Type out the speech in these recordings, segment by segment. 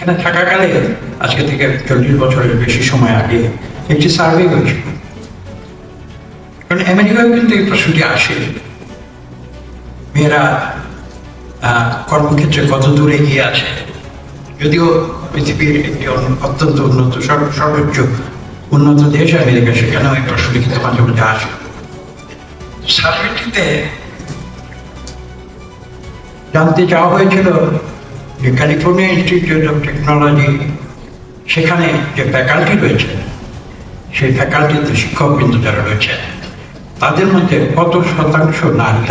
এখানে থাকাকালে আজকে থেকে 40 বছরের বেশি সময় আগে একটি সার্ভে হয়েছিল। কারণ আমেরিকায় কিন্তু এই প্রশ্নটি আসে, মেয়েরা কর্মক্ষেত্রে কত দূরে এগিয়ে আছে। যদিও পৃথিবীর একটি অত্যন্ত উন্নত সর্বোচ্চ উন্নত দেশ আমেরিকা, সেখানেও এই প্রশ্নটি কিন্তু মাঝে মাঝে আসে। সার্ভেটিতে জানতে চাওয়া হয়েছিল যে ক্যালিফোর্নিয়া ইনস্টিটিউট অফ টেকনোলজি, সেখানে যে ফ্যাকাল্টি রয়েছে, সেই ফ্যাকাল্টিতে শিক্ষকবৃন্দ যারা রয়েছে তাদের মধ্যে কত শতাংশ নারী।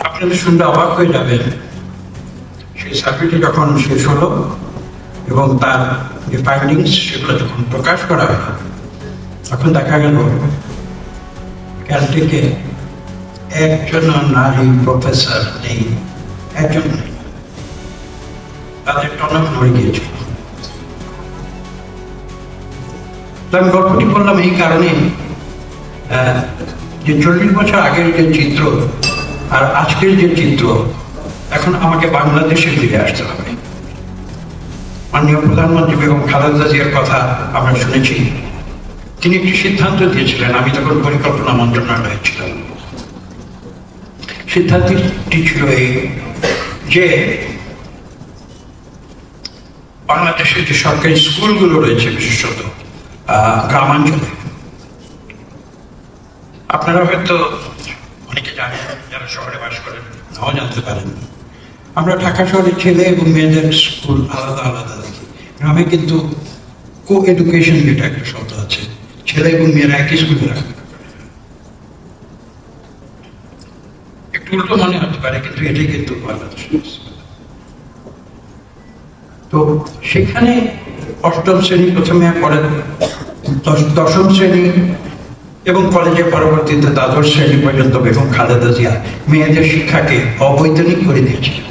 আপনাদের শুনলে অবাক হয়ে যাবেন, সেই সার্ভেটি যখন শেষ হলো এবং তার যে ফাইন্ডিংস সেগুলো যখন প্রকাশ করা হলো, তখন দেখা গেল ক্যালটেকে একজন নারী প্রফেসর নেই, একজন নেই। তাদের টনক নড়ে গিয়েছিল। আমি গল্পটি বললাম এই কারণে যে 40 বছর আগের যে চিত্র আর আজকের যে চিত্র, এখন আমাকে বাংলাদেশে ফিরে আসতে হবে। মাননীয় প্রধানমন্ত্রী বেগম খালেদা জিয়ার কথা আমরা শুনেছি। তিনি একটি সিদ্ধান্ত দিয়েছিলেন, আমি তখন পরিকল্পনা মন্ত্রণালয়ে ছিলাম। সিদ্ধান্তটি ছিল এই যে বাংলাদেশের যে সরকারি স্কুলগুলো রয়েছে, বিশেষত গ্রামাঞ্চলে, আপনারা হয়তো অনেকে জানেন, যারা শহরে বাস করেন নাও জানতে পারেন, আমরা ঢাকা শহরে ছেলে এবং মেয়েদের স্কুল আলাদা আলাদা দেখি। গ্রামে কিন্তু কো এডুকেশন যেটা একটা শব্দ আছে, ছেলে এবং মেয়েরা একই স্কুলে রাখে। একটু উল্টো মনে হতে পারে, কিন্তু এটাই কিন্তু বাংলাদেশ। তো সেখানে অষ্টম শ্রেণী প্রথমে, পরে দশম শ্রেণী এবং কলেজের পরবর্তীতে দ্বাদশ শ্রেণী পর্যন্ত বেগম খালেদা জিয়া মেয়েদের শিক্ষাকে অবৈতনিক করে দিয়েছিলেন।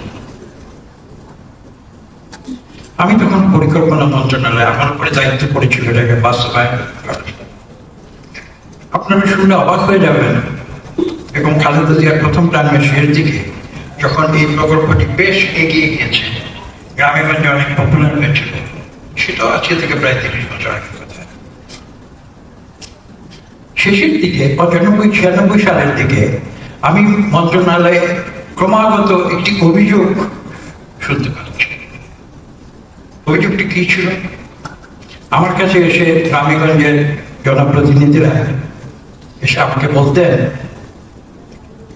আমি তখন পরিকল্পনা মন্ত্রণালয়ে, আমার উপরে দায়িত্ব পড়েছিল এটাকে বাস্তবায়ন করার। আপনারা শুনলে অবাক হয়ে যাবেন, এবং খালেদা জিয়ার প্রথম টার্মের শেষ দিকে যখন এই প্রকল্পটি বেশ এগিয়ে গিয়েছে, গ্রামে গঞ্জে অনেক পপুলার হয়েছিল, সেটাও আজকে থেকে প্রায় 30 বছর আগের কথা। শেষের দিকে 95-96 সালের দিকে আমি মন্ত্রণালয়ে ক্রমাগত একটি অভিযোগ শুনতে পাচ্ছি। অভিযোগটি কি ছিল? আমার কাছে এসে গ্রামেগঞ্জের জনপ্রতিনিধিরা এসে আমাকে বলতেন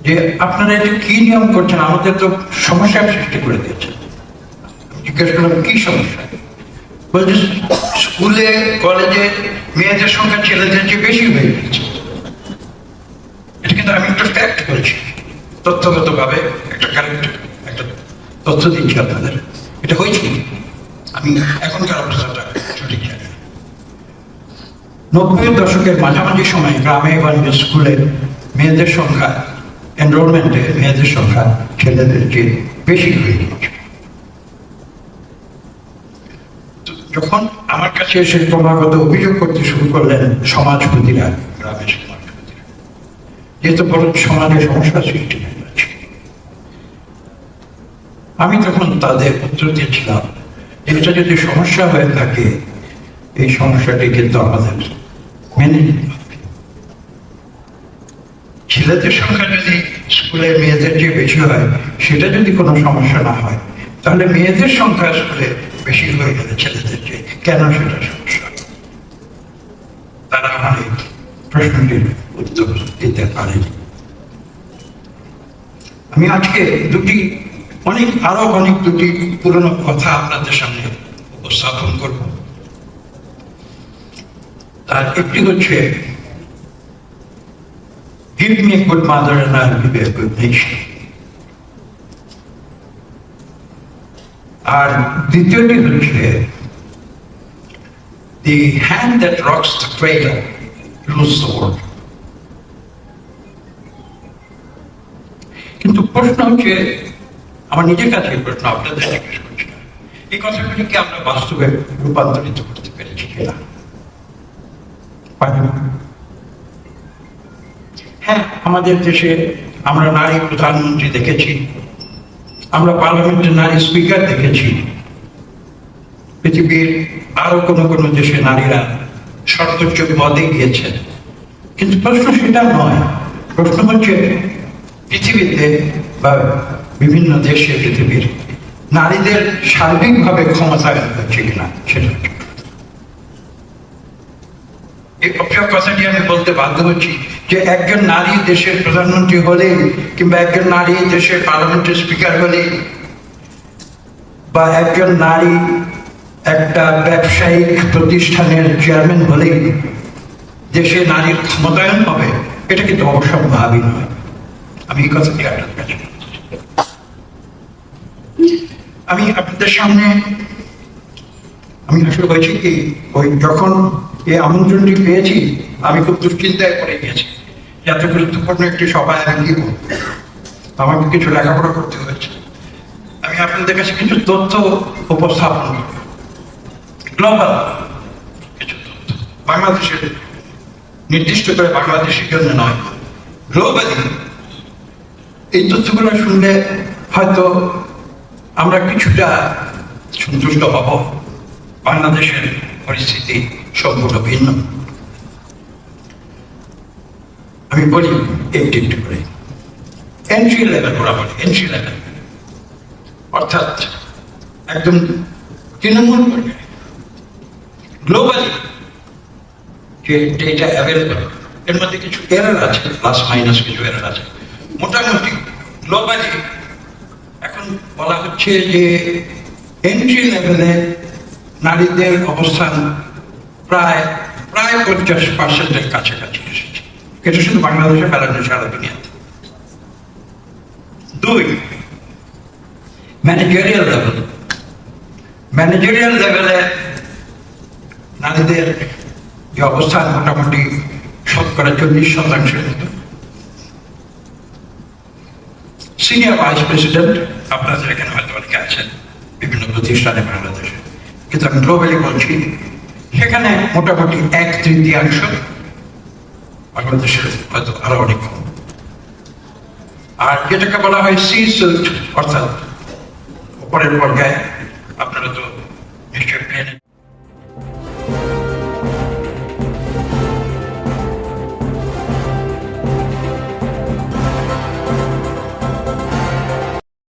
যে আপনারা এটা কি নিয়ম করছেন, আমাদের তো সমস্যার সৃষ্টি করে দিয়েছেন। জিজ্ঞেস করলাম কি সমস্যা? বলছে স্কুলে কলেজে মেয়েদের সংখ্যা ছেলেদের চেয়ে বেশি হয়ে গেছে। এটা কিন্তু আমি একটা ফ্যাক্ট বলছি, তথ্যগত ভাবে একটা কারেক্ট একটা তথ্য দিচ্ছি আপনাদের। এটা হয়েছে, আমি এখনকার অবস্থাটা সঠিক জানি। 90-এর দশকের মাঝামাঝি সময় গ্রামে গঞ্জে স্কুলে মেয়েদের সংখ্যা, এনরোলমেন্টে মেয়েদের সংখ্যা ছেলেদের চেয়ে বেশি হয়ে গেছে। যখন আমার কাছে এসে ক্রমাগত অভিযোগ করতে শুরু করলেন সমাজপতিরা, গ্রামের সমাজপতিরা, যেহেতু বড় সমাজে সমস্যা সৃষ্টি হয়ে যাচ্ছে, আমি তখন তাদের উত্তর দিয়েছিলাম এটা যদি সমস্যা হয়ে থাকে, এই সমস্যাটি কিন্তু আমাদের মেনে নিতে হবে। ছেলেদের সংখ্যা যদি স্কুলে মেয়েদের যে বেশি হয়, সেটা যদি কোনো সমস্যা না হয়, তাহলে মেয়েদের সংখ্যা স্কুলে বেশি হয়ে গেলে ছেলেদের চেয়ে কেন সেটা সমস্যা? তারা আমার এই প্রশ্নটির উত্তর দিতে পারেনি। আমি আজকে আরো অনেক দুটি পুরনো কথা আপনাদের সামনে উপস্থাপন করব। তার একটি হচ্ছে Give me a good mother and I'll give you a good nation. আর দ্বিতীয়টি হচ্ছে The hand that rocks the cradle rules the world. কিন্তু প্রশ্ন হচ্ছে, আমার নিজের কাছে প্রশ্ন, আপনাদের জিজ্ঞেস করছি, এই কথাগুলি কি আমরা বাস্তবে রূপান্তরিত করতে পেরেছি কিনা? হ্যাঁ, আমাদের দেশে আমরা নারী প্রধানমন্ত্রী দেখেছি, আমরা পার্লামেন্টে নারী স্পিকার দেখেছি। পৃথিবীর আরো কোনো দেশে নারীরা সর্বোচ্চ পদে গিয়েছে। কিন্তু প্রশ্ন সেটা নয়, প্রশ্ন হচ্ছে পৃথিবীতে বা বিভিন্ন দেশে পৃথিবীর নারীদের সার্বিকভাবে ক্ষমতায়ন হচ্ছে কিনা সেটা। এই কথাটি আমি বলতে বাধ্য হচ্ছি যে একজন নারী দেশের প্রধানমন্ত্রী হলে কিংবা একজন নারী দেশের পার্লামেন্টের স্পিকার হলে বা একজন নারী একটা ব্যবসায়িক প্রতিষ্ঠানের চেয়ারম্যান হলে দেশে নারীর ক্ষমতায়ন হবে, এটা কিন্তু অবশ্যম্ভাবী নয়। আমি এই কথাটি আপনার কাছে আমি আপনাদের সামনে আমি আসলে হয়েছি কি ওই যখন এই আমন্ত্রণটি পেয়েছি আমি খুব দুশ্চিন্তায় পড়ে গেছি। এত গুরুত্বপূর্ণ একটি সভায় আমি কি করব, আমাকে কিছু লেখাপড়া করতে হয়েছে। আমি আপনাদের কাছে কিছু তথ্য উপস্থাপন করব, গ্লোবাল কিছু তথ্য, বাংলাদেশের নির্দিষ্ট করে বাংলাদেশের জন্য নয়, গ্লোবালি। এই তথ্যগুলো শুনলে হয়তো আমরা কিছুটা সন্তুষ্ট হব। বাংলাদেশের পরিস্থিতি সম্পূর্ণ ভিন্ন। আমি বলি একটু একটু করে। এন্ট্রি লেভেল ওরা বলে, এন্ট্রি লেভেল অর্থাৎ একদম তৃণমূল পর্যায়ে গ্লোবালি যে ডেটা অ্যাভেলেবল, এর মধ্যে কিছু এরর আছে, প্লাস মাইনাস কিছু এরর আছে। মোটামুটি গ্লোবালি এখন বলা হচ্ছে যে এন্ট্রি লেভেলে নারীদের অবস্থান প্রায় 50%-এর কাছাকাছি এসেছে। এটা শুধু বাংলাদেশে ফেলানো, সারা দুনিয়াতে। 2, ম্যানেজারিয়াল লেভেল। ম্যানেজারিয়াল লেভেলে নারীদের যে অবস্থান মোটামুটি 40% মতো। সিনিয়র ভাইস প্রেসিডেন্ট আপনাদের এখানে হয়তো অনেকে আছেন বিভিন্ন প্রতিষ্ঠানে বাংলাদেশে, কিন্তু আমি গ্লোবালি বলছি, সেখানে মোটামুটি 1/3, বাংলাদেশের হয়তো আরো অনেক কম। আর যেটাকে বলা হয় সি সুইট, অর্থাৎ উপরের পর্যায়ে, আপনারা তো নিশ্চয়ই